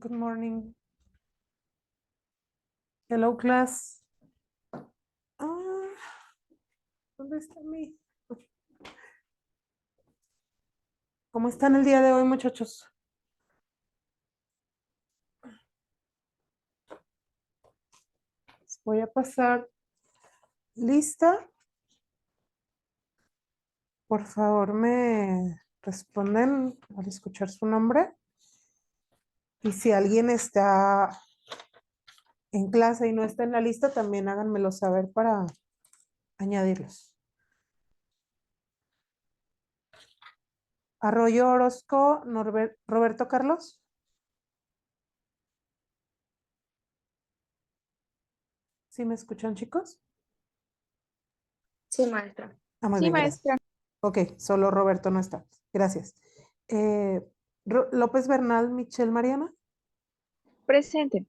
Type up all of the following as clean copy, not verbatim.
Good morning. Hello, class. ¿Dónde está mi? ¿Cómo están el día de hoy, muchachos? Les voy a pasar lista. Por favor, me responden al escuchar su nombre. Y si alguien está en clase y no está en la lista, también háganmelo saber para añadirlos. Arroyo Orozco, Roberto Carlos. ¿Sí me escuchan, chicos? Sí, maestra. Muy Sí, bien, gracias. maestra. Ok, solo Roberto no está. Gracias. López Bernal, Michelle Mariana. Presente.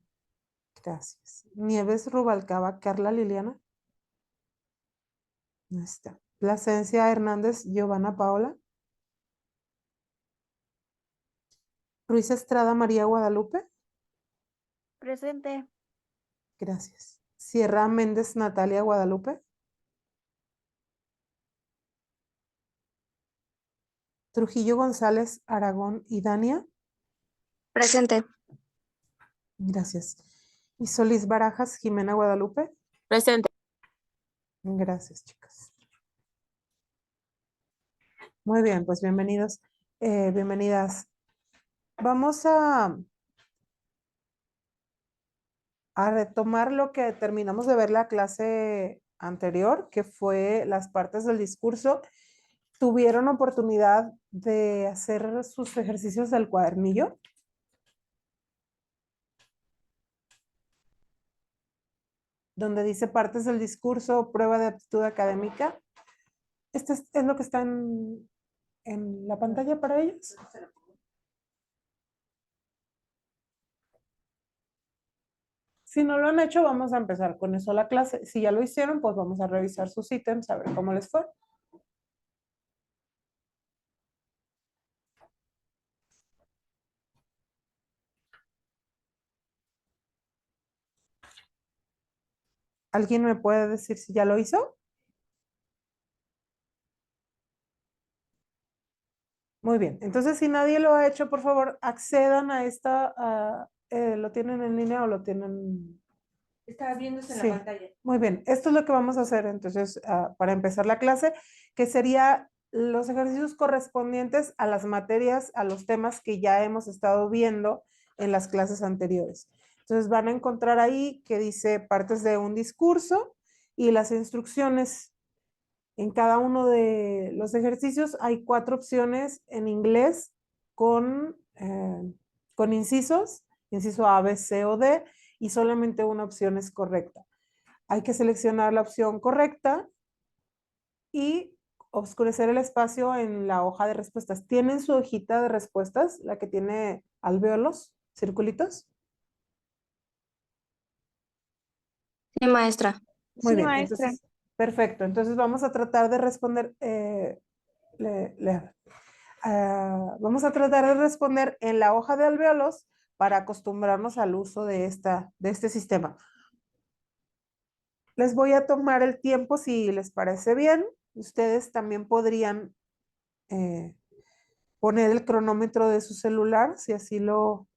Gracias. Nieves Rubalcaba, Carla Liliana. No está. Plasencia Hernández, Giovanna Paola. Ruiz Estrada, María Guadalupe. Presente. Gracias. Sierra Méndez, Natalia Guadalupe. Trujillo González, Aragón y Dania. Presente. Gracias. Y Solís Barajas, Jimena Guadalupe. Presente. Gracias, chicas. Muy bien, pues bienvenidos, bienvenidas. Vamos a retomar lo que terminamos de ver la clase anterior, que fue las partes del discurso. ¿Tuvieron oportunidad de hacer sus ejercicios del cuadernillo? Donde dice partes del discurso, prueba de aptitud académica. ¿Esto es lo que está en la pantalla para ellos? Si no lo han hecho, vamos a empezar con eso la clase. Si ya lo hicieron, pues vamos a revisar sus ítems, a ver cómo les fue. ¿Alguien me puede decir si ya lo hizo? Muy bien. Entonces, si nadie lo ha hecho, por favor, accedan a esta. ¿Lo tienen en línea o lo tienen? Está viéndose en Sí. la pantalla. Muy bien. Esto es lo que vamos a hacer entonces para empezar la clase, que sería los ejercicios correspondientes a las materias, a los temas que ya hemos estado viendo en las clases anteriores. Entonces van a encontrar ahí que dice partes de un discurso y las instrucciones. En cada uno de los ejercicios hay 4 opciones en inglés con incisos, inciso A, B, C o D, y solamente una opción es correcta. Hay que seleccionar la opción correcta y oscurecer el espacio en la hoja de respuestas. ¿Tienen su hojita de respuestas, la que tiene alvéolos, circulitos? Sí, maestra. Muy Sí, bien, maestra. entonces, perfecto. Entonces vamos a tratar de responder, vamos a tratar de responder en la hoja de alvéolos para acostumbrarnos al uso de este sistema. Les voy a tomar el tiempo si les parece bien. Ustedes también podrían poner el cronómetro de su celular si así lo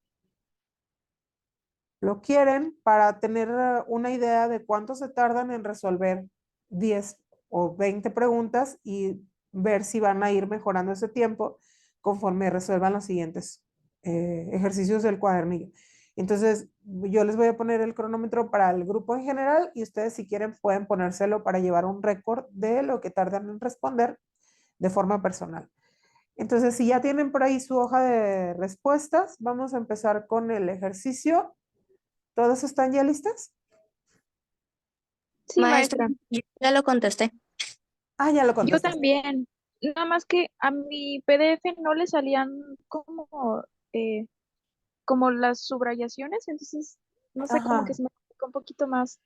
quieren para tener una idea de cuánto se tardan en resolver 10 o 20 preguntas y ver si van a ir mejorando ese tiempo conforme resuelvan los siguientes ejercicios del cuadernillo. Entonces, yo les voy a poner el cronómetro para el grupo en general y ustedes si quieren pueden ponérselo para llevar un récord de lo que tardan en responder de forma personal. Entonces, si ya tienen por ahí su hoja de respuestas, vamos a empezar con el ejercicio. ¿Todas están ya listas? Sí, maestra. Yo ya lo contesté. Ya lo Yo contestaste. también. Nada más que a mi PDF no le salían eh, como las subrayaciones, entonces no sé, como que Ajá, se me complicó un poquito más.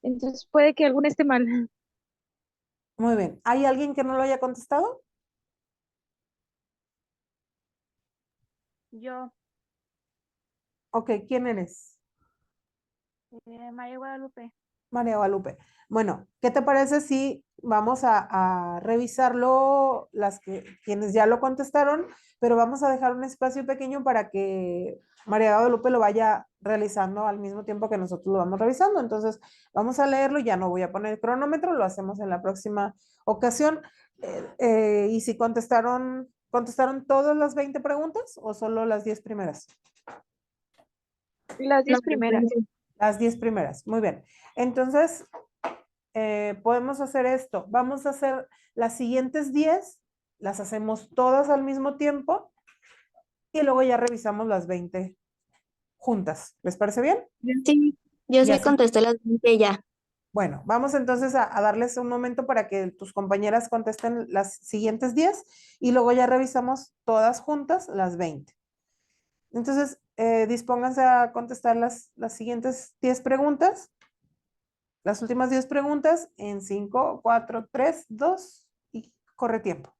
Entonces puede que alguna esté mal. muy bien. ¿Hay alguien que no lo haya contestado? Yo. Ok, ¿quién eres? María Guadalupe. María Guadalupe. Bueno, ¿qué te parece si vamos a revisarlo, quienes ya lo contestaron, pero vamos a dejar un espacio pequeño para que María Guadalupe lo vaya realizando al mismo tiempo que nosotros lo vamos revisando? Entonces, vamos a leerlo, ya no voy a poner el cronómetro, lo hacemos en la próxima ocasión. ¿Y si contestaron todas las 20 preguntas o solo las 10 primeras? Las No, 10 primeras. Las 10 primeras, muy bien. Entonces, podemos hacer esto. Vamos a hacer las siguientes 10, las hacemos todas al mismo tiempo y luego ya revisamos las 20 juntas. ¿Les parece bien? Sí, yo Y sí así, contesté las 20 ya. bueno, vamos entonces a darles un momento para que tus compañeras contesten las siguientes 10 y luego ya revisamos todas juntas las 20. Entonces, dispónganse a contestar las siguientes 10 preguntas, las últimas 10 preguntas en 5, 4, 3, 2 y corre tiempo.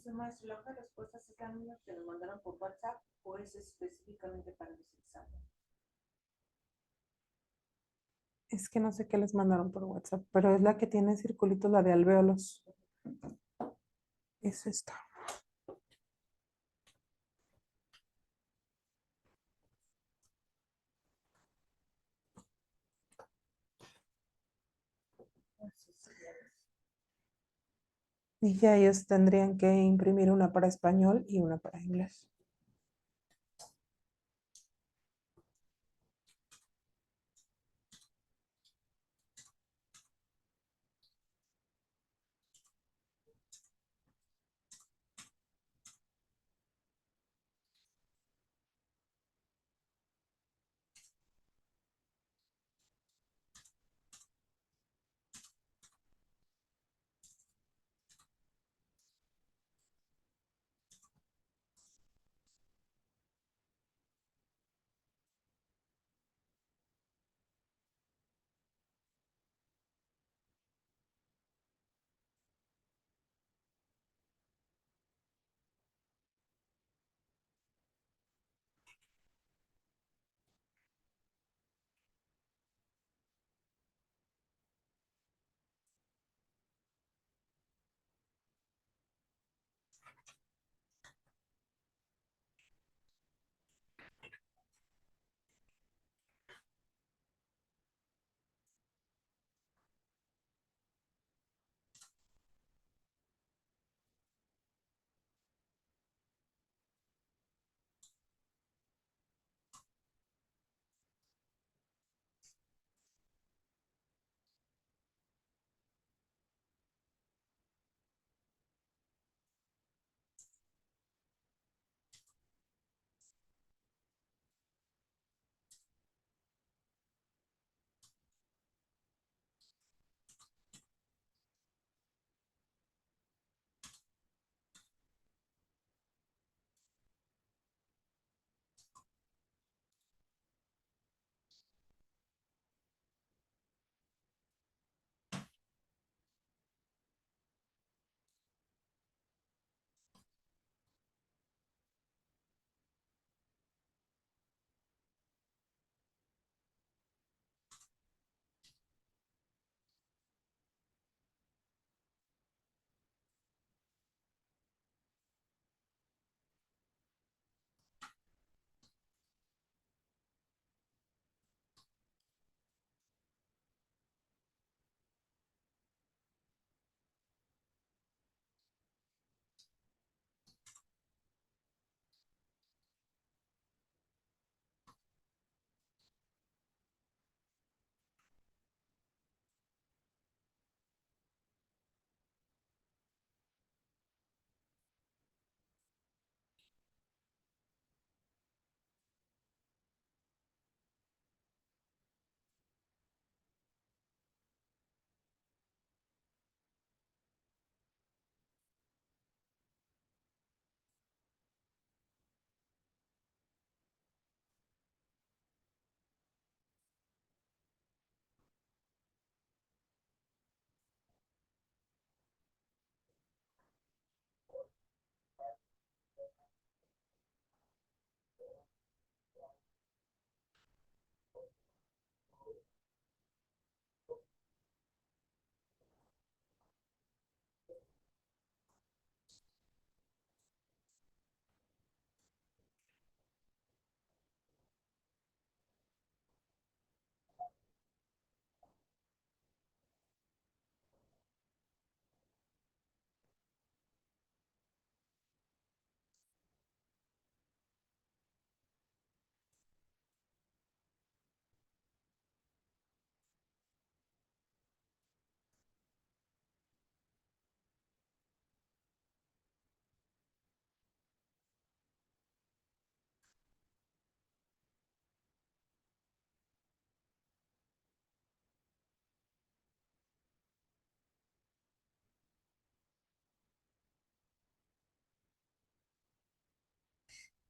Entonces, maestro, la hoja de respuestas es la misma que nos mandaron por WhatsApp o es específicamente para los exámenes. Es que no sé qué les mandaron por WhatsApp, pero es la que tiene circulitos, la de alvéolos. Es esta. Y ya ellos tendrían que imprimir una para español y una para inglés.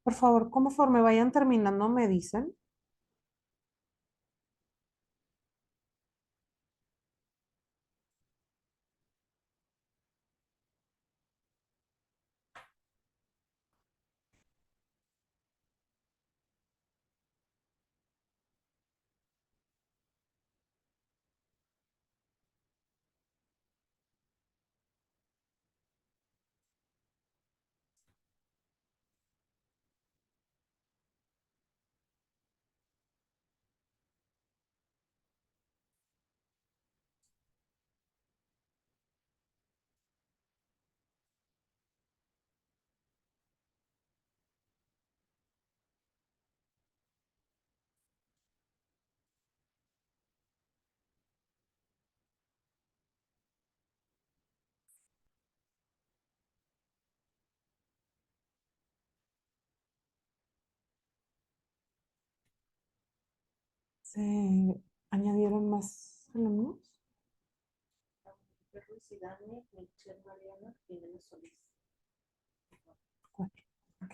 Por favor, conforme vayan terminando, me dicen. ¿Se añadieron más alumnos? Ruiz y Dani, Michelle Mariana, Jiménez Solís. 4. Ok.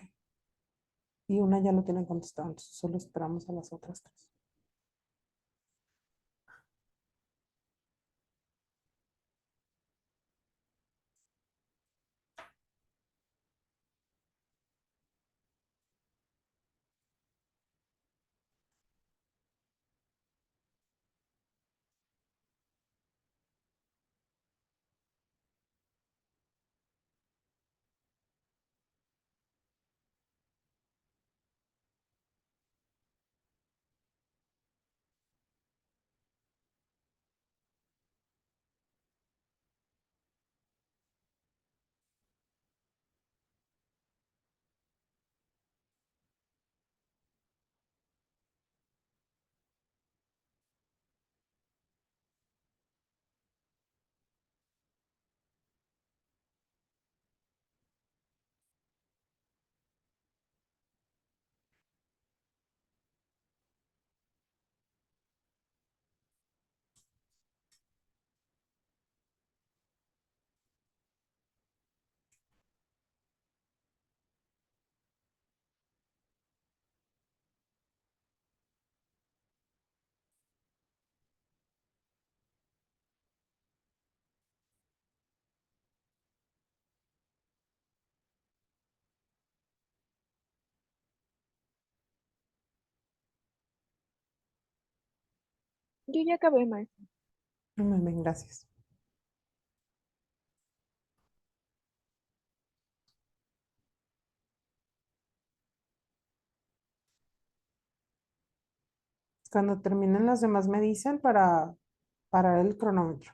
Y una ya lo tienen contestado, entonces solo esperamos a las otras 3. Yo ya acabé, maestra. Muy bien, gracias. Cuando terminen las demás me dicen para parar el cronómetro.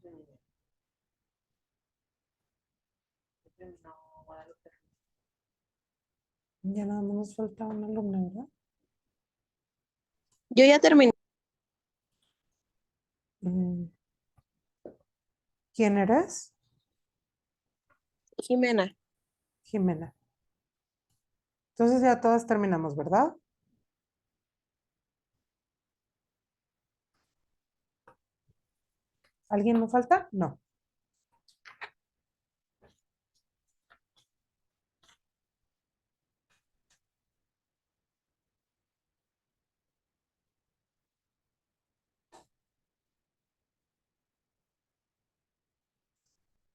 terminé. Ya terminó Guadalupe. Ya nada más nos falta un alumno, ¿verdad? Yo ya terminé. Mm, ¿Quién eres? Jimena. Jimena. Entonces ya todas terminamos, ¿verdad? ¿Alguien me falta? No.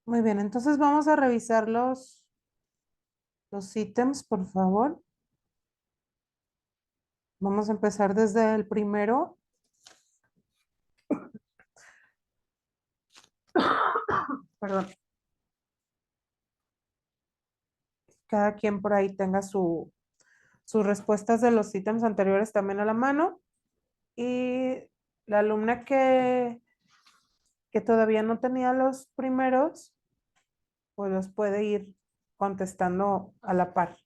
Muy bien, entonces vamos a revisar los ítems, por favor. Vamos a empezar desde el primero. Perdón. Cada quien por ahí tenga sus respuestas de los ítems anteriores también a la mano. Y la alumna que todavía no tenía los primeros, pues los puede ir contestando a la par.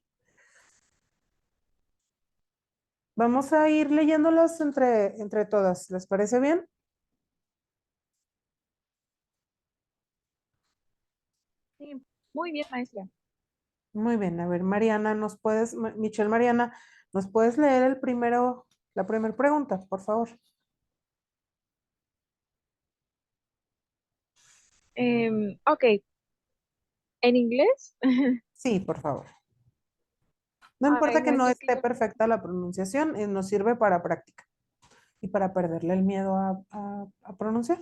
Vamos a ir leyéndolos entre todas. ¿Les parece bien? Sí, muy bien, maestra. Muy bien. A ver, Mariana, Michelle Mariana, ¿nos puedes leer la primera pregunta, por favor? Ok, ¿en inglés? Sí, por favor. No Ay, importa que no, no es que esté yo... perfecta la pronunciación, nos sirve para práctica y para perderle el miedo a pronunciar.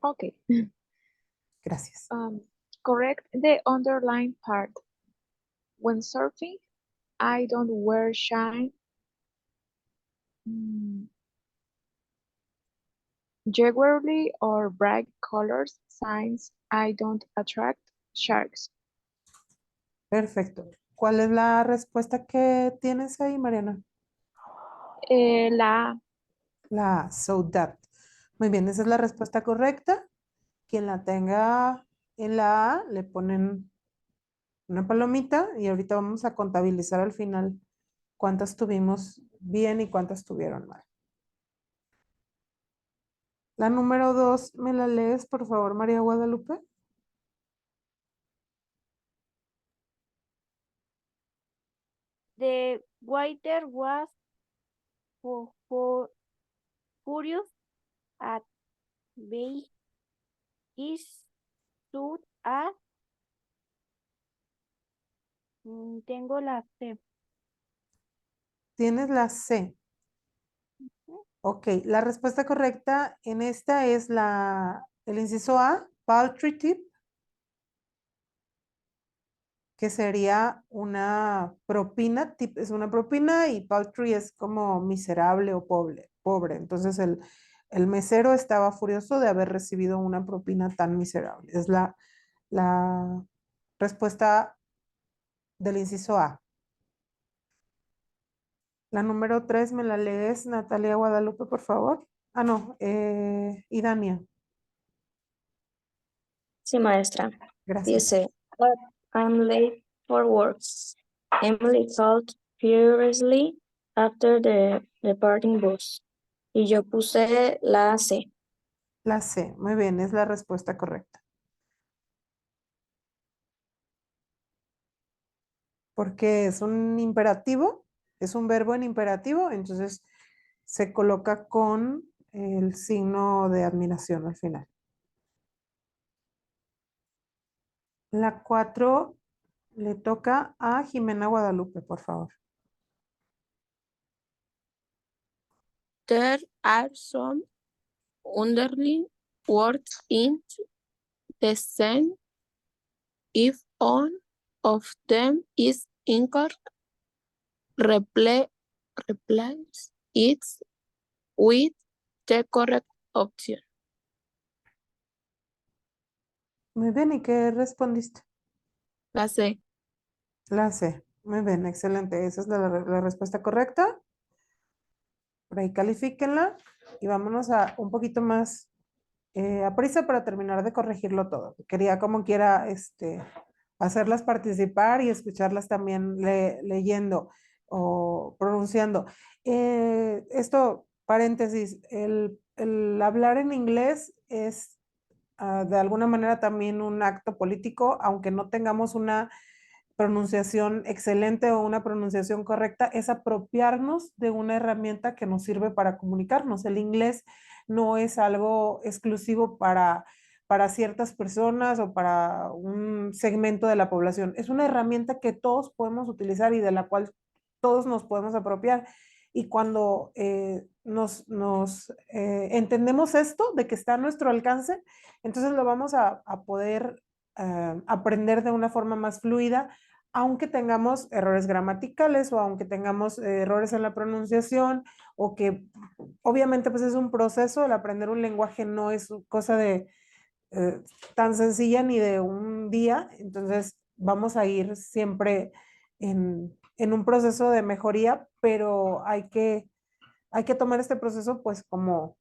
Ok. Gracias. Correct the underlined part. When surfing, I don't wear shine. Jewelry or bright colors signs. I don't attract sharks. Perfecto. ¿Cuál es la respuesta que tienes ahí, Mariana? La La A, so that. Muy bien, esa es la respuesta correcta. Quien la tenga en la A, le ponen una palomita y ahorita vamos a contabilizar al final cuántas tuvimos bien y cuántas tuvieron mal. La número 2, ¿me la lees, por favor, María Guadalupe? The waiter was furious at being issued a... tengo la C. Tienes la C. Ok, la respuesta correcta en esta es el inciso A, paltry tip, que sería una propina, tip es una propina y paltry es como miserable o pobre. Entonces el mesero estaba furioso de haber recibido una propina tan miserable. Es la respuesta del inciso A. La número 3 me la lees, Natalia Guadalupe, por favor. Ah, no, Idania, Sí, maestra. gracias. Dice, "But I'm late for work." Emily called furiously after the departing bus. Y yo puse la C. La C, muy bien, es la respuesta correcta. Porque es un imperativo, es un verbo en imperativo, entonces se coloca con el signo de admiración al final. La 4 le toca a Jimena Guadalupe, por favor. There are some underlying words in the sentence. If one of them is incorrect, replace it with the correct option. Muy bien, ¿y qué respondiste? La C. La C. Muy bien, excelente. Esa es la respuesta correcta. Por ahí califíquenla y vámonos a un poquito más a prisa para terminar de corregirlo todo. Quería como quiera hacerlas participar y escucharlas también leyendo o pronunciando. Esto, paréntesis, el hablar en inglés es de alguna manera también un acto político, aunque no tengamos una pronunciación excelente o una pronunciación correcta, es apropiarnos de una herramienta que nos sirve para comunicarnos. El inglés no es algo exclusivo para ciertas personas o para un segmento de la población. Es una herramienta que todos podemos utilizar y de la cual todos nos podemos apropiar. Y cuando entendemos esto, de que está a nuestro alcance, entonces lo vamos a poder aprender de una forma más fluida, aunque tengamos errores gramaticales o aunque tengamos errores en la pronunciación, o que obviamente pues es un proceso. El aprender un lenguaje no es cosa de tan sencilla ni de un día. Entonces vamos a ir siempre en un proceso de mejoría, pero hay que tomar este proceso pues como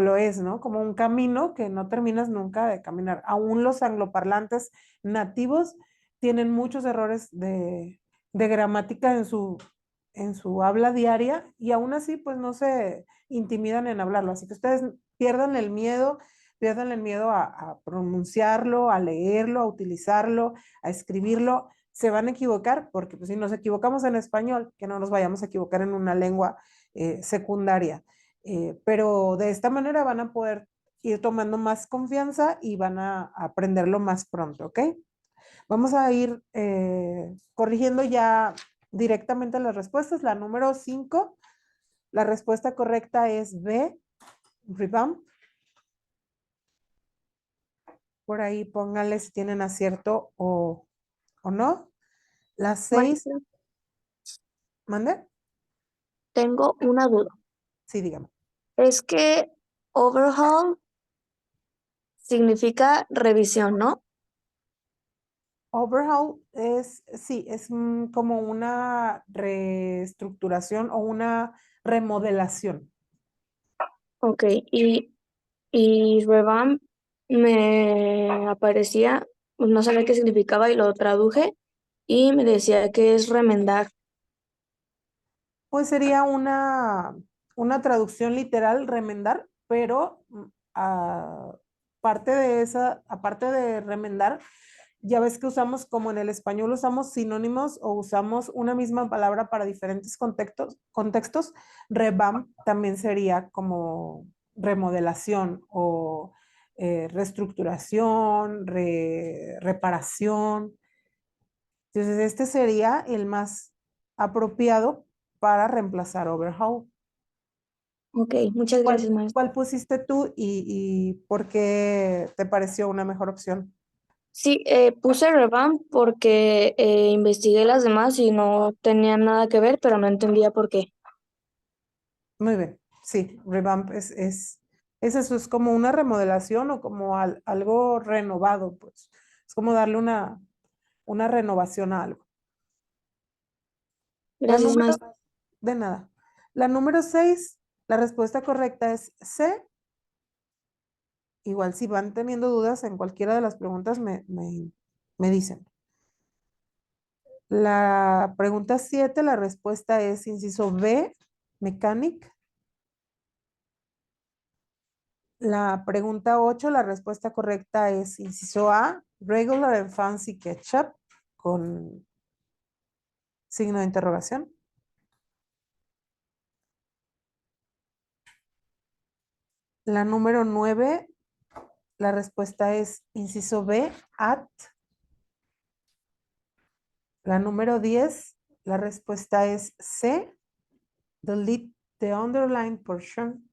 lo es, ¿no? Como un camino que no terminas nunca de caminar. Aún los angloparlantes nativos tienen muchos errores de gramática en su habla diaria, y aún así pues no se intimidan en hablarlo. Así que ustedes pierdan el miedo a pronunciarlo, a leerlo, a utilizarlo, a escribirlo. Se van a equivocar porque pues, si nos equivocamos en español, que no nos vayamos a equivocar en una lengua secundaria. Pero de esta manera van a poder ir tomando más confianza y van a aprenderlo más pronto, ¿ok? Vamos a ir corrigiendo ya directamente las respuestas. La número 5, la respuesta correcta es B, revamp. Por ahí pónganle si tienen acierto o no. La 6, Maestra, ¿mande? tengo una duda. Sí, dígame. Es que overhaul significa revisión, ¿no? Overhaul sí, es como una reestructuración o una remodelación. Ok, y revamp me aparecía, pues no sabía qué significaba y lo traduje y me decía que es remendar. Pues sería una traducción literal, remendar, pero aparte de remendar, ya ves que usamos, como en el español usamos sinónimos o usamos una misma palabra para diferentes contextos. Revamp también sería como remodelación o reestructuración, reparación. Entonces, este sería el más apropiado para reemplazar overhaul. Ok, muchas gracias, maestra. ¿Cuál pusiste tú y por qué te pareció una mejor opción? Sí, puse revamp porque investigué las demás y no tenían nada que ver, pero no entendía por qué. Muy bien, sí, revamp es eso, es como una remodelación o como algo renovado, pues. Es como darle una renovación a algo. La Gracias, número, maestra. de nada. La número 6, la respuesta correcta es C. Igual si van teniendo dudas en cualquiera de las preguntas, me dicen. La pregunta 7, la respuesta es inciso B, mechanic. La pregunta 8, la respuesta correcta es inciso A, regular and fancy ketchup, con signo de interrogación. La número 9, la respuesta es inciso B, at. La número 10, la respuesta es C, delete the underlined portion.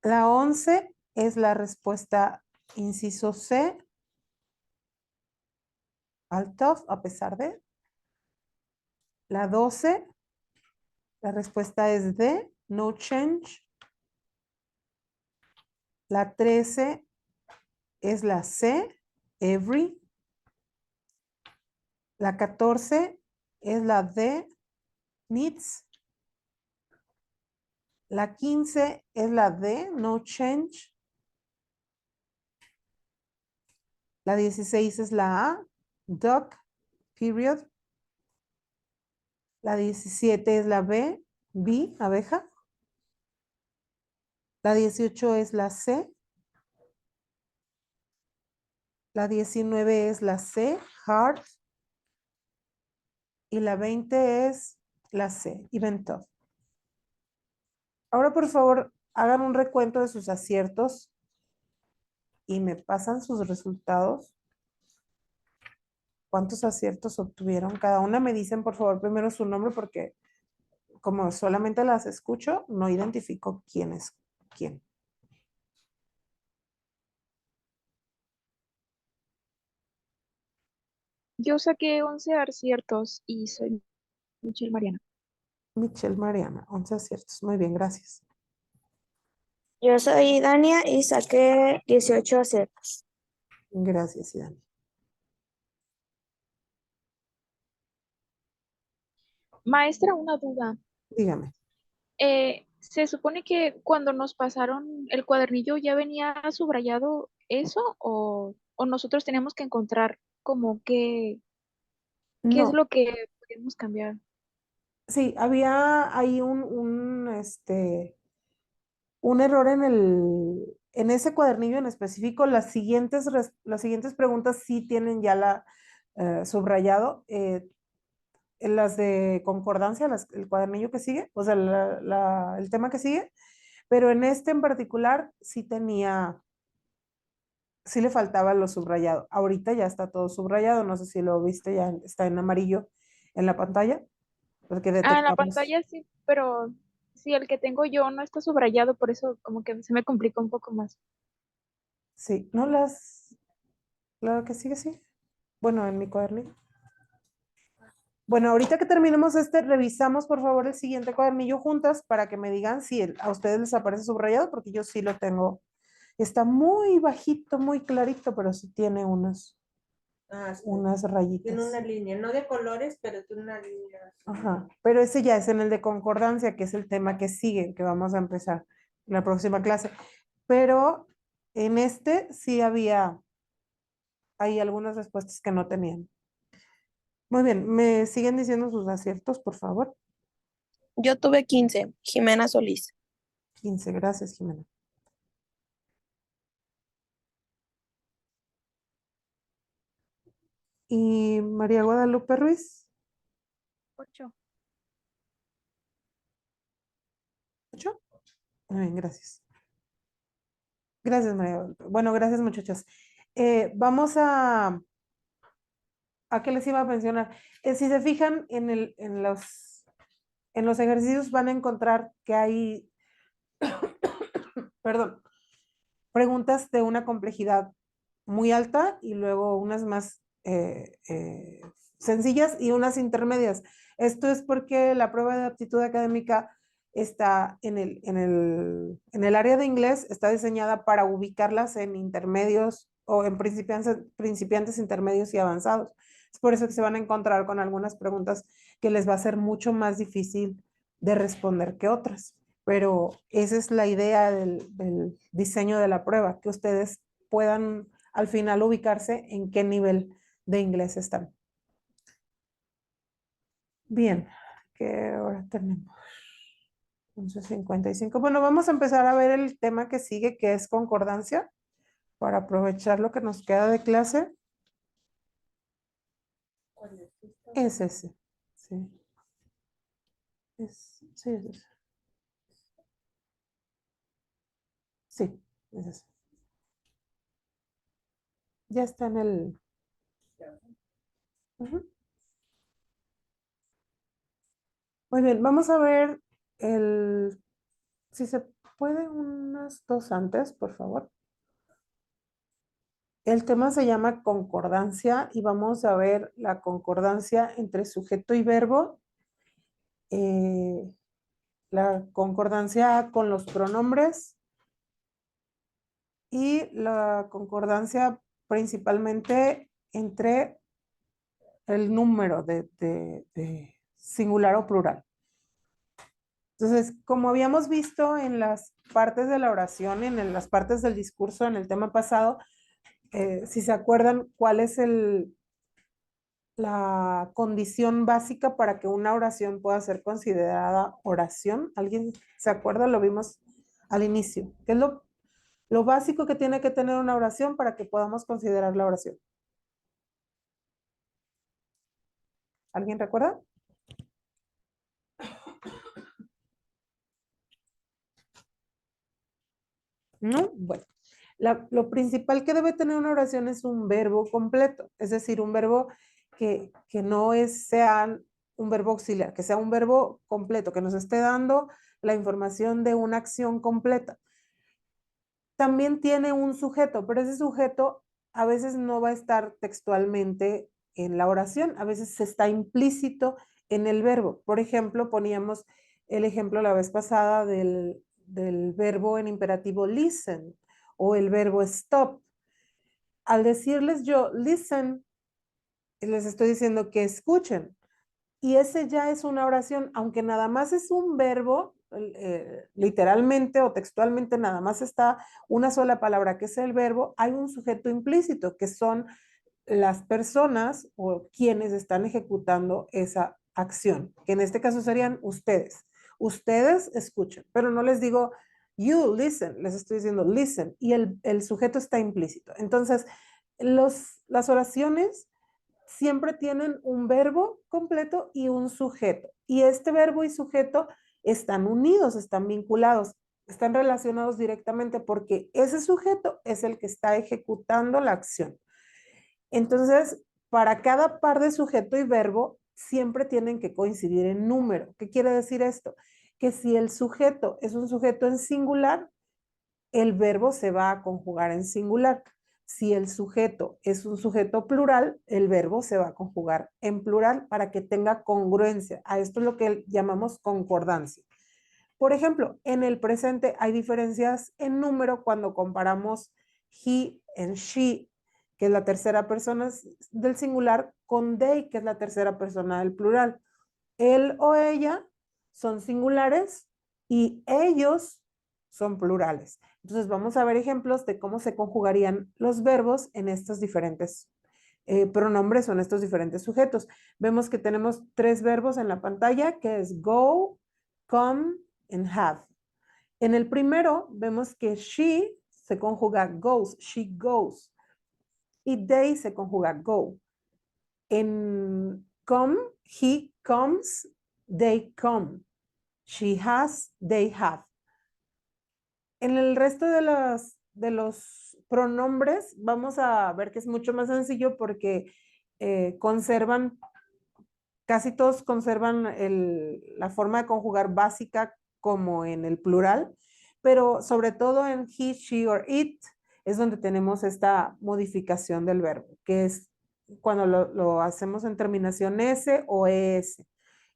La 11 es la respuesta inciso C, alt of, a pesar de. La 12, la respuesta es D, no change. La 13 es la C, every. La 14 es la D, needs. La 15 es la D, no change. La 16 es la A, duck, period. La 17 es la B, bee, abeja. La 18 es la C. La 19 es la C, heart. Y la 20 es la C, event of. Ahora, por favor, hagan un recuento de sus aciertos y me pasan sus resultados. ¿Cuántos aciertos obtuvieron? Cada una me dicen, por favor, primero su nombre porque como solamente las escucho, no identifico quién es quién. Yo saqué 11 aciertos y soy Michelle Mariana. Michelle Mariana, 11 aciertos. Muy bien, gracias. Yo soy Dania y saqué 18 aciertos. Gracias, Dani. Maestra, una duda. Dígame. ¿Se supone que cuando nos pasaron el cuadernillo ya venía subrayado eso o nosotros teníamos que encontrar como qué es No, lo que podemos cambiar? sí, había ahí un error en ese cuadernillo en específico. Las siguientes preguntas sí tienen ya subrayado. En las de concordancia, el cuadernillo que sigue, o sea, el tema que sigue, pero en este en particular sí le faltaba lo subrayado. Ahorita ya está todo subrayado, no sé si lo viste, ya está en amarillo en la pantalla, porque Ah, en la detectamos. pantalla sí, pero sí, el que tengo yo no está subrayado, por eso como que se me complicó un poco más. Sí, no la que sigue, sí. Bueno, en mi cuadernillo. Bueno, ahorita que terminemos revisamos por favor el siguiente cuadernillo juntas para que me digan si a ustedes les aparece subrayado, porque yo sí lo tengo. Está muy bajito, muy clarito, pero sí tiene unas rayitas. Tiene una línea, no de colores, pero tiene una línea. Ajá, pero ese ya es en el de concordancia, que es el tema que sigue, que vamos a empezar en la próxima clase. Pero en este sí hay algunas respuestas que no tenían. Muy bien, ¿me siguen diciendo sus aciertos, por favor? Yo tuve 15, Jimena Solís. 15, gracias, Jimena. Y María Guadalupe Ruiz, 8. 8. Muy bien, gracias. Gracias, María Guadalupe. Bueno, gracias, muchachos. Vamos ¿a qué les iba a mencionar? Si se fijan en los ejercicios van a encontrar que hay, perdón, preguntas de una complejidad muy alta y luego unas más sencillas y unas intermedias. Esto es porque la prueba de aptitud académica está en el área de inglés, está diseñada para ubicarlas en intermedios o en principiantes intermedios y avanzados. Es por eso que se van a encontrar con algunas preguntas que les va a ser mucho más difícil de responder que otras. Pero esa es la idea del diseño de la prueba, que ustedes puedan al final ubicarse en qué nivel de inglés están. Bien, ¿qué hora tenemos? 11:55. Bueno, vamos a empezar a ver el tema que sigue, que es concordancia, para aprovechar lo que nos queda de clase. Es ese, sí. Sí, es ese. Sí, es ese. Ya está en el... Ujú. Muy bien, vamos a ver si se puede unas dos antes, por favor. El tema se llama concordancia y vamos a ver la concordancia entre sujeto y verbo, la concordancia con los pronombres y la concordancia principalmente entre el número de singular o plural. Entonces, como habíamos visto en las partes de la oración, en las partes del discurso, en el tema pasado, si se acuerdan, ¿cuál es la condición básica para que una oración pueda ser considerada oración? ¿Alguien se acuerda? Lo vimos al inicio. ¿Qué es lo básico que tiene que tener una oración para que podamos considerar la oración? ¿Alguien recuerda? ¿No? Bueno, lo principal que debe tener una oración es un verbo completo, es decir, un verbo que no sea un verbo auxiliar, que sea un verbo completo, que nos esté dando la información de una acción completa. También tiene un sujeto, pero ese sujeto a veces no va a estar textualmente en la oración, a veces está implícito en el verbo. Por ejemplo, poníamos el ejemplo la vez pasada del verbo en imperativo listen o el verbo stop. Al decirles yo listen, les estoy diciendo que escuchen. Y ese ya es una oración, aunque nada más es un verbo, literalmente o textualmente nada más está una sola palabra que es el verbo, hay un sujeto implícito que son las personas o quienes están ejecutando esa acción, que en este caso serían ustedes. Ustedes escuchen, pero no les digo you listen, les estoy diciendo listen y el sujeto está implícito. Entonces, las oraciones siempre tienen un verbo completo y un sujeto. Y este verbo y sujeto están unidos, están vinculados, están relacionados directamente porque ese sujeto es el que está ejecutando la acción. Entonces, para cada par de sujeto y verbo, siempre tienen que coincidir en número. ¿Qué quiere decir esto? Que si el sujeto es un sujeto en singular, el verbo se va a conjugar en singular. Si el sujeto es un sujeto plural, el verbo se va a conjugar en plural para que tenga congruencia. A esto es lo que llamamos concordancia. Por ejemplo, en el presente hay diferencias en número cuando comparamos he and she, que es la tercera persona del singular, con they, que es la tercera persona del plural. Él o ella son singulares y ellos son plurales. Entonces vamos a ver ejemplos de cómo se conjugarían los verbos en estos diferentes pronombres o en estos diferentes sujetos. Vemos que tenemos 3 verbos en la pantalla, que es go, come and have. En el primero vemos que she se conjuga goes, she goes. Y they se conjuga go. En come, he comes, they come. She has, they have. En el resto de los pronombres vamos a ver que es mucho más sencillo porque casi todos conservan la forma de conjugar básica como en el plural, pero sobre todo en he, she or it es donde tenemos esta modificación del verbo, que es cuando lo hacemos en terminación S o ES.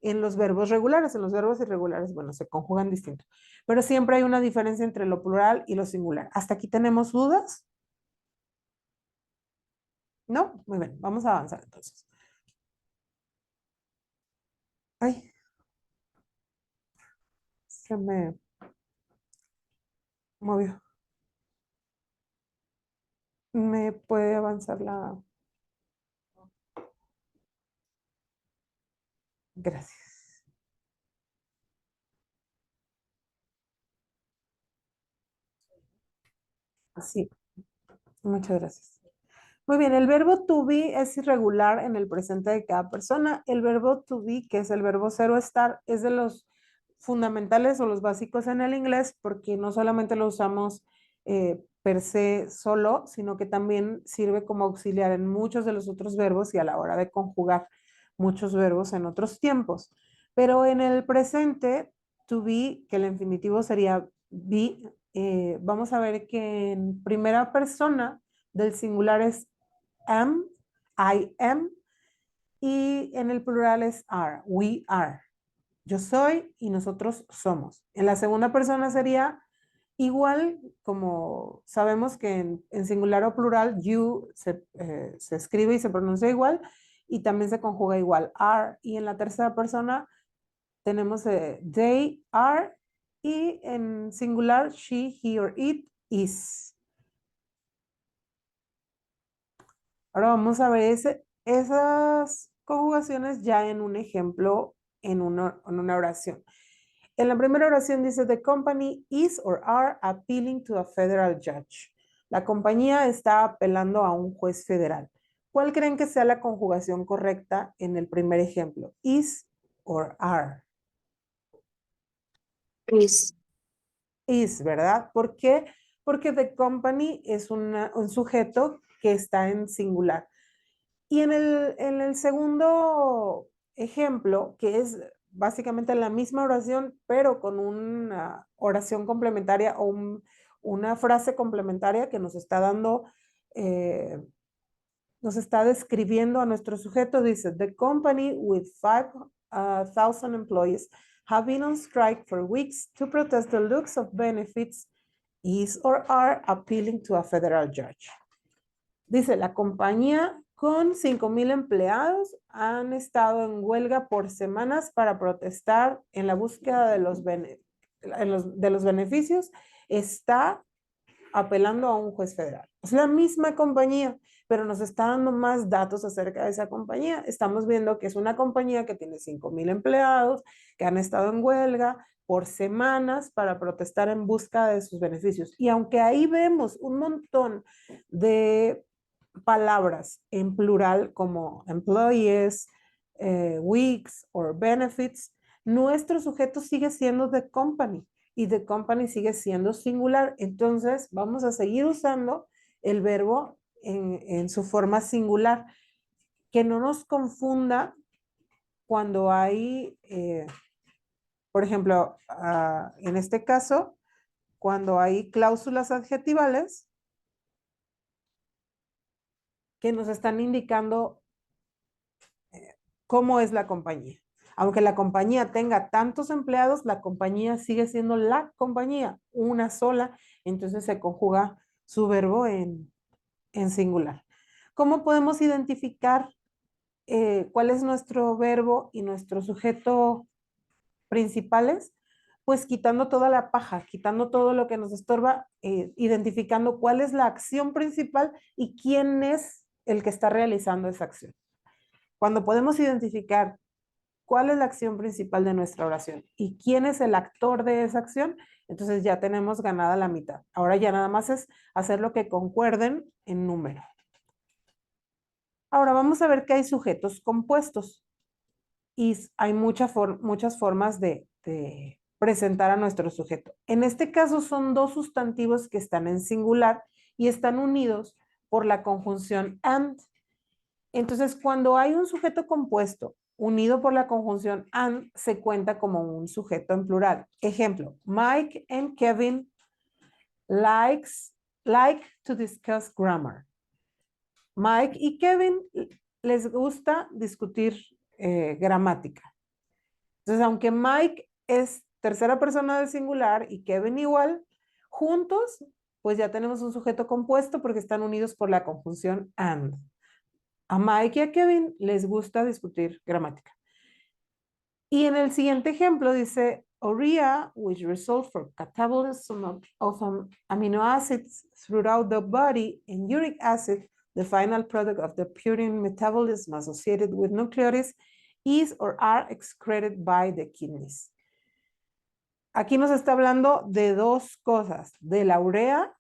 En los verbos regulares, en los verbos irregulares, bueno, se conjugan distinto. Pero siempre hay una diferencia entre lo plural y lo singular. ¿Hasta aquí tenemos dudas? ¿No? Muy bien, vamos a avanzar entonces. Ay, se me movió. ¿Me puede avanzar la...? Gracias. Sí, muchas gracias. Muy bien, el verbo to be es irregular en el presente de cada persona. El verbo to be, que es el verbo ser o estar, es de los fundamentales o los básicos en el inglés porque no solamente lo usamos per se solo, sino que también sirve como auxiliar en muchos de los otros verbos y a la hora de conjugar muchos verbos en otros tiempos. Pero en el presente, to be, que el infinitivo sería be, vamos a ver que en primera persona del singular es am, I am, y en el plural es are, we are. Yo soy y nosotros somos. En la segunda persona sería igual, como sabemos que en singular o plural, you se escribe y se pronuncia igual y también se conjuga igual, are. Y en la tercera persona tenemos they are y en singular she, he or it is. Ahora vamos a ver esas conjugaciones ya en un ejemplo, en una oración. En la primera oración dice, the company is or are appealing to a federal judge. La compañía está apelando a un juez federal. ¿Cuál creen que sea la conjugación correcta en el primer ejemplo? Is or are. Is. Is, ¿verdad? ¿Por qué? Porque the company es un sujeto que está en singular. Y en el segundo ejemplo, que es básicamente la misma oración, pero con una oración complementaria o una frase complementaria que nos está dando, nos está describiendo a nuestro sujeto, dice, the company with 5,000 employees have been on strike for weeks to protest the looks of benefits is or are appealing to a federal judge. Dice, la compañía con 5,000 empleados han estado en huelga por semanas para protestar en la búsqueda de los beneficios. Está apelando a un juez federal. Es la misma compañía, pero nos está dando más datos acerca de esa compañía. Estamos viendo que es una compañía que tiene 5,000 empleados, que han estado en huelga por semanas para protestar en busca de sus beneficios. Y aunque ahí vemos un montón de palabras en plural como employees, weeks or benefits, nuestro sujeto sigue siendo the company y the company sigue siendo singular. Entonces vamos a seguir usando el verbo en su forma singular. Que no nos confunda cuando hay, por ejemplo, en este caso, cuando hay cláusulas adjetivales que nos están indicando cómo es la compañía. Aunque la compañía tenga tantos empleados, la compañía sigue siendo la compañía, una sola, entonces se conjuga su verbo en singular. ¿Cómo podemos identificar cuál es nuestro verbo y nuestro sujeto principales? Pues quitando toda la paja, quitando todo lo que nos estorba, identificando cuál es la acción principal y quién es el que está realizando esa acción. Cuando podemos identificar cuál es la acción principal de nuestra oración y quién es el actor de esa acción, entonces ya tenemos ganada la mitad. Ahora ya nada más es hacer lo que concuerden en número. Ahora vamos a ver que hay sujetos compuestos y hay muchas formas de presentar a nuestro sujeto. En este caso son dos sustantivos que están en singular y están unidos por la conjunción and. Entonces, cuando hay un sujeto compuesto unido por la conjunción and, se cuenta como un sujeto en plural. Ejemplo, Mike and Kevin like to discuss grammar. Mike y Kevin les gusta discutir gramática. Entonces, aunque Mike es tercera persona del singular y Kevin igual, juntos, pues ya tenemos un sujeto compuesto porque están unidos por la conjunción and. A Mike y a Kevin les gusta discutir gramática. Y en el siguiente ejemplo dice, urea, which results from catabolism of amino acids throughout the body, and uric acid, the final product of the purine metabolism associated with nucleotides, is or are excreted by the kidneys. Aquí nos está hablando de dos cosas, de la urea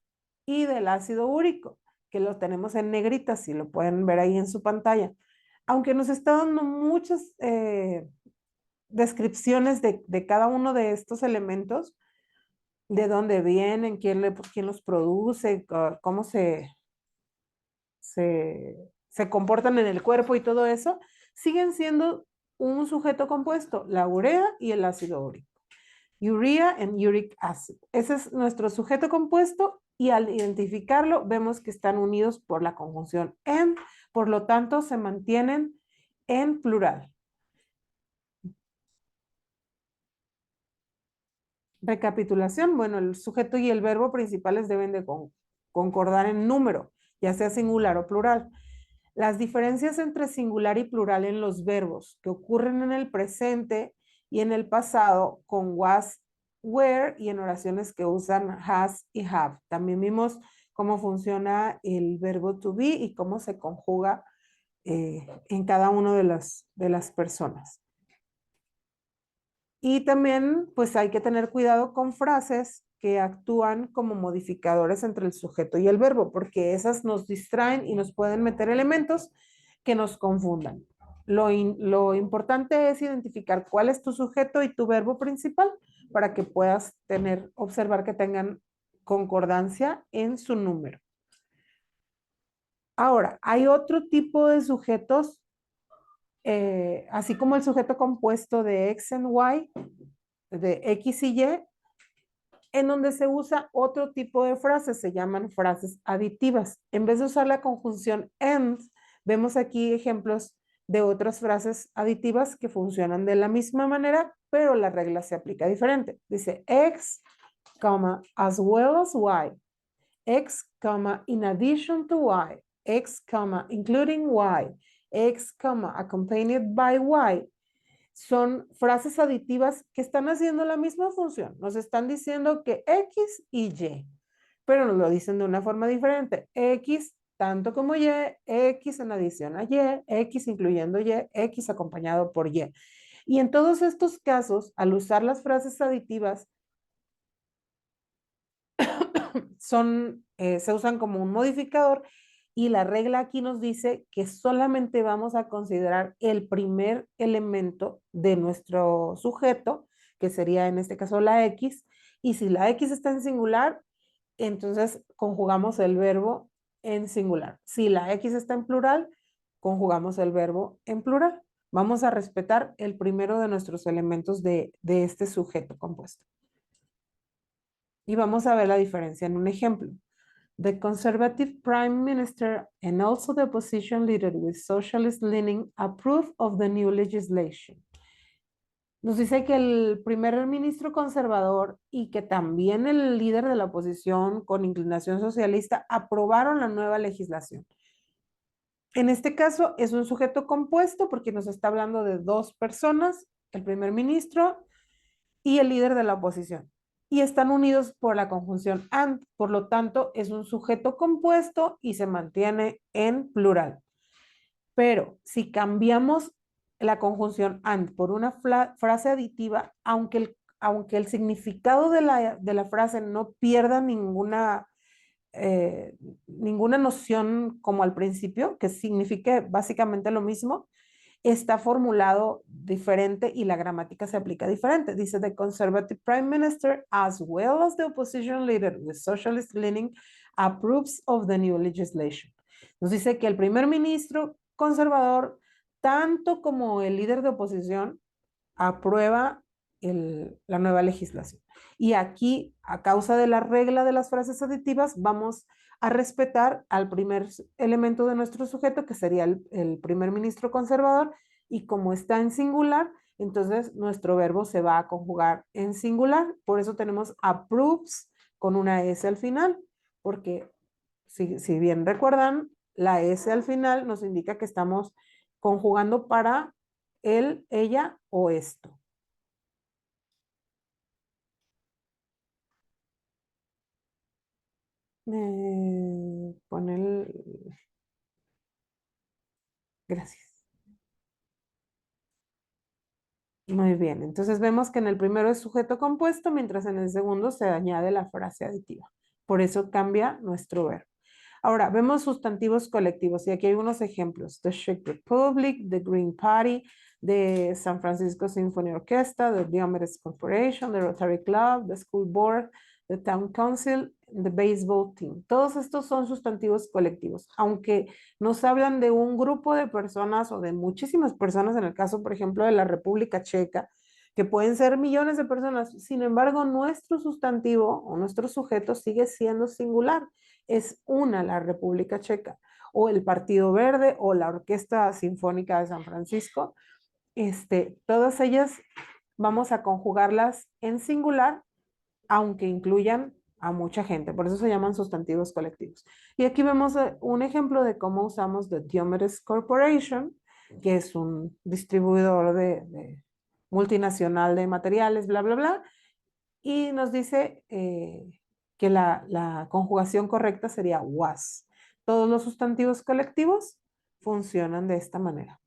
y del ácido úrico, que lo tenemos en negrita, si lo pueden ver ahí en su pantalla. Aunque nos está dando muchas descripciones de cada uno de estos elementos, de dónde vienen, quién los produce, cómo se comportan en el cuerpo y todo eso, siguen siendo un sujeto compuesto, la urea y el ácido úrico. Urea and uric acid. Ese es nuestro sujeto compuesto y al identificarlo vemos que están unidos por la conjunción and, por lo tanto se mantienen en plural. Recapitulación, bueno, el sujeto y el verbo principales deben de concordar en número, ya sea singular o plural. Las diferencias entre singular y plural en los verbos que ocurren en el presente y en el pasado con was, were y en oraciones que usan has y have. También vimos cómo funciona el verbo to be y cómo se conjuga en cada una de las personas. Y también pues hay que tener cuidado con frases que actúan como modificadores entre el sujeto y el verbo, porque esas nos distraen y nos pueden meter elementos que nos confundan. Lo importante es identificar cuál es tu sujeto y tu verbo principal para que puedas observar que tengan concordancia en su número. Ahora, hay otro tipo de sujetos, así como el sujeto compuesto de X and Y, de X y Y, en donde se usa otro tipo de frases, se llaman frases aditivas. En vez de usar la conjunción and, vemos aquí ejemplos de otras frases aditivas que funcionan de la misma manera, pero la regla se aplica diferente. Dice X, as well as Y. X, in addition to Y. X, including Y. X, accompanied by Y. Son frases aditivas que están haciendo la misma función. Nos están diciendo que X y Y, pero nos lo dicen de una forma diferente. X tanto como Y, X en adición a Y, X incluyendo Y, X acompañado por Y. Y en todos estos casos, al usar las frases aditivas, se usan como un modificador y la regla aquí nos dice que solamente vamos a considerar el primer elemento de nuestro sujeto, que sería en este caso la X, y si la X está en singular, entonces conjugamos el verbo en singular. Si la X está en plural, conjugamos el verbo en plural. Vamos a respetar el primero de nuestros elementos de este sujeto compuesto. Y vamos a ver la diferencia en un ejemplo. The conservative prime minister and also the opposition leader with socialist leaning approve of the new legislation. Nos dice que el primer ministro conservador y que también el líder de la oposición con inclinación socialista aprobaron la nueva legislación. En este caso es un sujeto compuesto porque nos está hablando de dos personas, el primer ministro y el líder de la oposición. Y están unidos por la conjunción and, por lo tanto es un sujeto compuesto y se mantiene en plural. Pero si cambiamos la conjunción and por una frase aditiva, aunque el significado de la frase no pierda ninguna noción como al principio, que signifique básicamente lo mismo, está formulado diferente y la gramática se aplica diferente. Dice, the conservative prime minister, as well as the opposition leader with socialist leaning, approves of the new legislation. Nos dice que el primer ministro conservador, tanto como el líder de oposición, aprueba la nueva legislación. Y aquí, a causa de la regla de las frases aditivas, vamos a respetar al primer elemento de nuestro sujeto, que sería el primer ministro conservador, y como está en singular, entonces nuestro verbo se va a conjugar en singular. Por eso tenemos approves con una S al final, porque si bien recuerdan, la S al final nos indica que estamos conjugando para él, ella o esto. Gracias. Muy bien, entonces vemos que en el primero es sujeto compuesto, mientras en el segundo se añade la frase aditiva. Por eso cambia nuestro verbo. Ahora, vemos sustantivos colectivos y aquí hay unos ejemplos. The Czech Republic, the Green Party, the San Francisco Symphony Orchestra, the Diomedes Corporation, the Rotary Club, the School Board, the Town Council, the Baseball Team. Todos estos son sustantivos colectivos. Aunque nos hablan de un grupo de personas o de muchísimas personas, en el caso, por ejemplo, de la República Checa, que pueden ser millones de personas. Sin embargo, nuestro sustantivo o nuestro sujeto sigue siendo singular. Es una la República Checa, o el Partido Verde, o la Orquesta Sinfónica de San Francisco. Todas ellas vamos a conjugarlas en singular, aunque incluyan a mucha gente. Por eso se llaman sustantivos colectivos. Y aquí vemos un ejemplo de cómo usamos The Diomedes Corporation, que es un distribuidor multinacional de materiales, bla, bla, bla. Y nos dice que la conjugación correcta sería was. Todos los sustantivos colectivos funcionan de esta manera.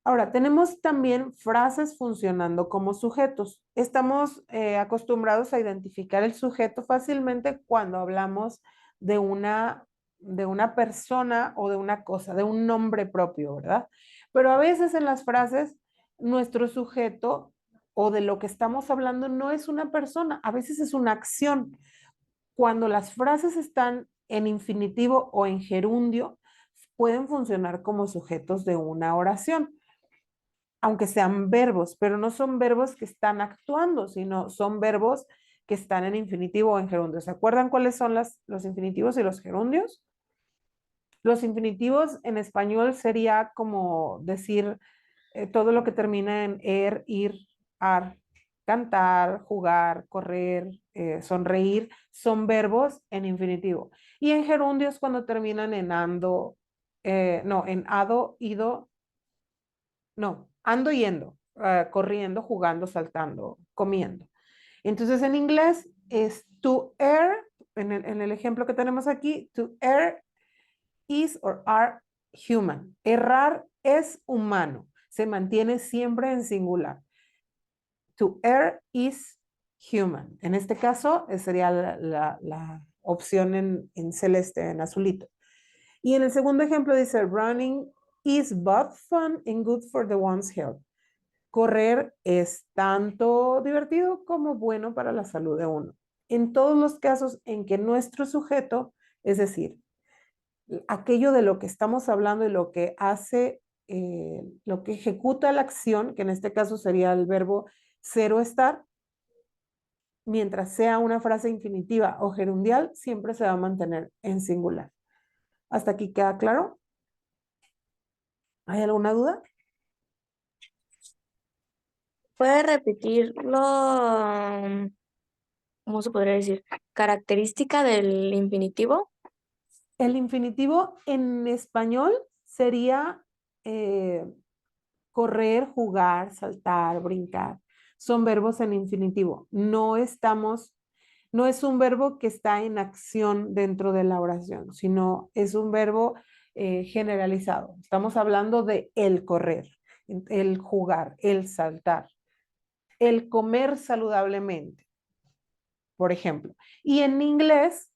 Ahora, tenemos también frases funcionando como sujetos. Estamos acostumbrados a identificar el sujeto fácilmente cuando hablamos de una persona o de una cosa, de un nombre propio, ¿verdad? Pero a veces en las frases, nuestro sujeto o de lo que estamos hablando no es una persona, a veces es una acción. Cuando las frases están en infinitivo o en gerundio, pueden funcionar como sujetos de una oración, aunque sean verbos, pero no son verbos que están actuando, sino son verbos que están en infinitivo o en gerundio. ¿Se acuerdan cuáles son los infinitivos y los gerundios? Los infinitivos en español sería como decir todo lo que termina en ir, ar, cantar, jugar, correr, sonreír, son verbos en infinitivo. Y en gerundios cuando terminan en ando, no, en ado, ido, no, ando yendo, corriendo, jugando, saltando, comiendo. Entonces en inglés es to err, en el ejemplo que tenemos aquí, to err is or are human. Errar es humano, se mantiene siempre en singular. To err is human. En este caso sería la opción en celeste, en azulito. Y en el segundo ejemplo dice, running is both fun and good for the one's health. Correr es tanto divertido como bueno para la salud de uno. En todos los casos en que nuestro sujeto, es decir, aquello de lo que estamos hablando y lo que hace, lo que ejecuta la acción, que en este caso sería el verbo cero estar, mientras sea una frase infinitiva o gerundial, siempre se va a mantener en singular. ¿Hasta aquí queda claro? ¿Hay alguna duda? ¿Puede repetirlo? ¿Cómo se podría decir? Característica del infinitivo. El infinitivo en español sería correr, jugar, saltar, brincar. Son verbos en infinitivo. No es un verbo que está en acción dentro de la oración, sino es un verbo generalizado. Estamos hablando de el correr, el jugar, el saltar, el comer saludablemente, por ejemplo. Y en inglés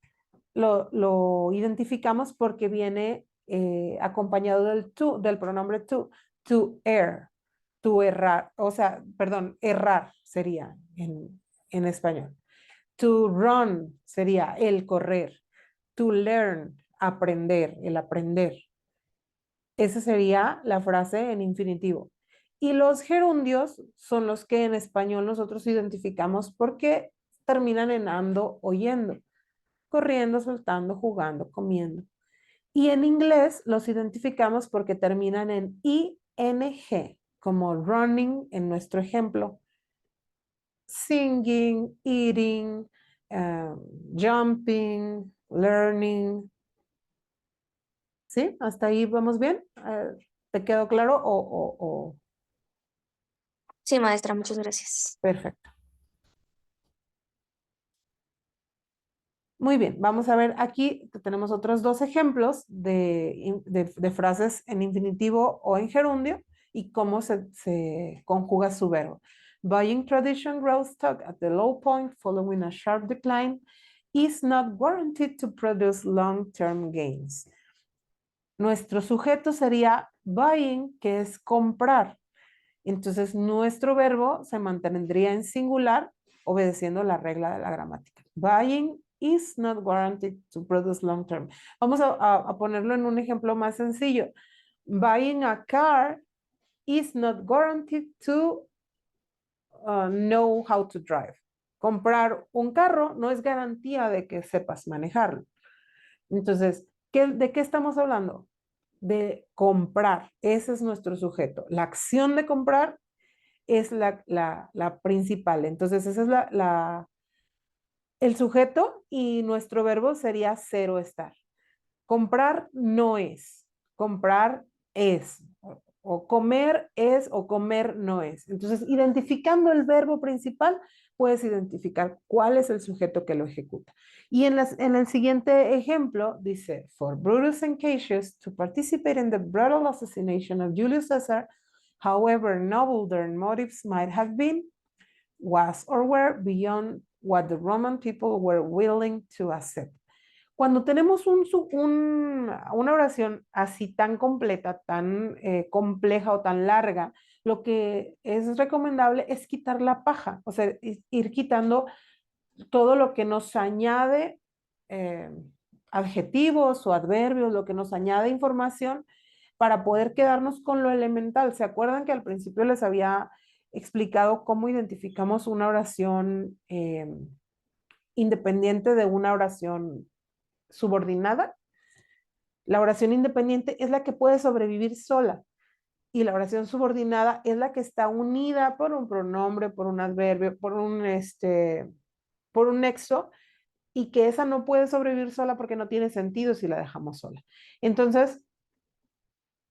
lo identificamos porque viene acompañado del pronombre to err, to errar, o sea, perdón, errar sería en español. To run sería el correr. To learn, aprender, el aprender. Esa sería la frase en infinitivo. Y los gerundios son los que en español nosotros identificamos porque terminan en ando o yendo, corriendo, saltando, jugando, comiendo. Y en inglés los identificamos porque terminan en ing, como running en nuestro ejemplo, singing, eating, jumping, learning. ¿Sí? ¿Hasta ahí vamos bien? ¿Te quedó claro o? Sí, maestra, muchas gracias. Perfecto. Muy bien, vamos a ver aquí, tenemos otros dos ejemplos de frases en infinitivo o en gerundio y cómo se conjuga su verbo. Buying tradition growth stock at the low point following a sharp decline is not guaranteed to produce long-term gains. Nuestro sujeto sería buying, que es comprar. Entonces, nuestro verbo se mantendría en singular, obedeciendo la regla de la gramática. Buying is not guaranteed to produce long term. Vamos a ponerlo en un ejemplo más sencillo. Buying a car is not guaranteed to know how to drive. Comprar un carro no es garantía de que sepas manejarlo. Entonces, ¿de qué estamos hablando? De comprar. Ese es nuestro sujeto. La acción de comprar es la principal. Entonces, ese es el sujeto y nuestro verbo sería cero estar. Comprar no es, comprar es. O comer es o comer no es. Entonces, identificando el verbo principal, puedes identificar cuál es el sujeto que lo ejecuta. Y en el siguiente ejemplo dice, for Brutus and Cassius to participate in the brutal assassination of Julius Caesar, however noble their motives might have been, was or were beyond what the Roman people were willing to accept. Cuando tenemos una oración así tan completa, tan compleja o tan larga, lo que es recomendable es quitar la paja, o sea, ir quitando todo lo que nos añade adjetivos o adverbios, lo que nos añade información para poder quedarnos con lo elemental. ¿Se acuerdan que al principio les había explicado cómo identificamos una oración independiente de una oración subordinada? La oración independiente es la que puede sobrevivir sola y la oración subordinada es la que está unida por un pronombre, por un adverbio, por un nexo, y que esa no puede sobrevivir sola porque no tiene sentido si la dejamos sola. Entonces,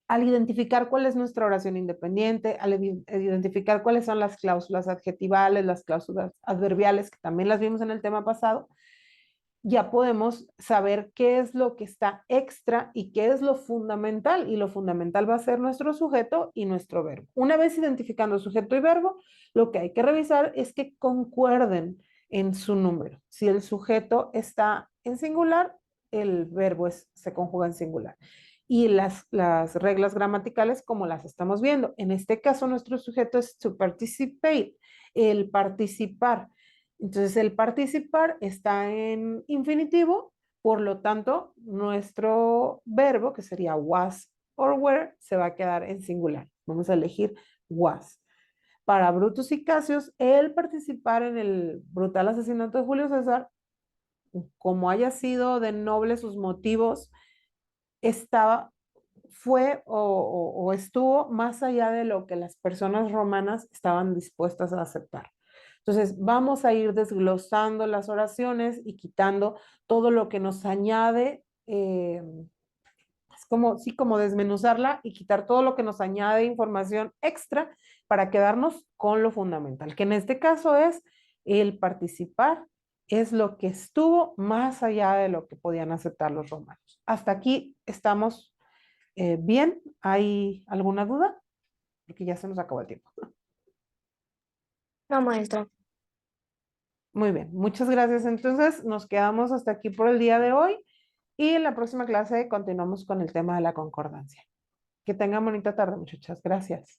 al identificar cuál es nuestra oración independiente, al identificar cuáles son las cláusulas adjetivales, las cláusulas adverbiales, que también las vimos en el tema pasado, ya podemos saber qué es lo que está extra y qué es lo fundamental. Y lo fundamental va a ser nuestro sujeto y nuestro verbo. Una vez identificando sujeto y verbo, lo que hay que revisar es que concuerden en su número. Si el sujeto está en singular, el verbo se conjuga en singular. Y las reglas gramaticales como las estamos viendo. En este caso, nuestro sujeto es to participate, el participar. Entonces, el participar está en infinitivo, por lo tanto, nuestro verbo, que sería was or were, se va a quedar en singular. Vamos a elegir was. Para Brutus y Cassius, el participar en el brutal asesinato de Julio César, como haya sido de noble sus motivos, fue o estuvo más allá de lo que las personas romanas estaban dispuestas a aceptar. Entonces, vamos a ir desglosando las oraciones y quitando todo lo que nos añade, es como desmenuzarla y quitar todo lo que nos añade información extra para quedarnos con lo fundamental, que en este caso es el participar, es lo que estuvo más allá de lo que podían aceptar los romanos. Hasta aquí estamos bien. ¿Hay alguna duda? Porque ya se nos acabó el tiempo. No, maestra. Muy bien, muchas gracias. Entonces, nos quedamos hasta aquí por el día de hoy y en la próxima clase continuamos con el tema de la concordancia. Que tengan bonita tarde, muchachas. Gracias.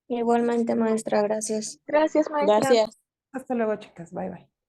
Igualmente, maestra, gracias. Gracias, maestra. Gracias. Hasta luego, chicas. Bye, bye.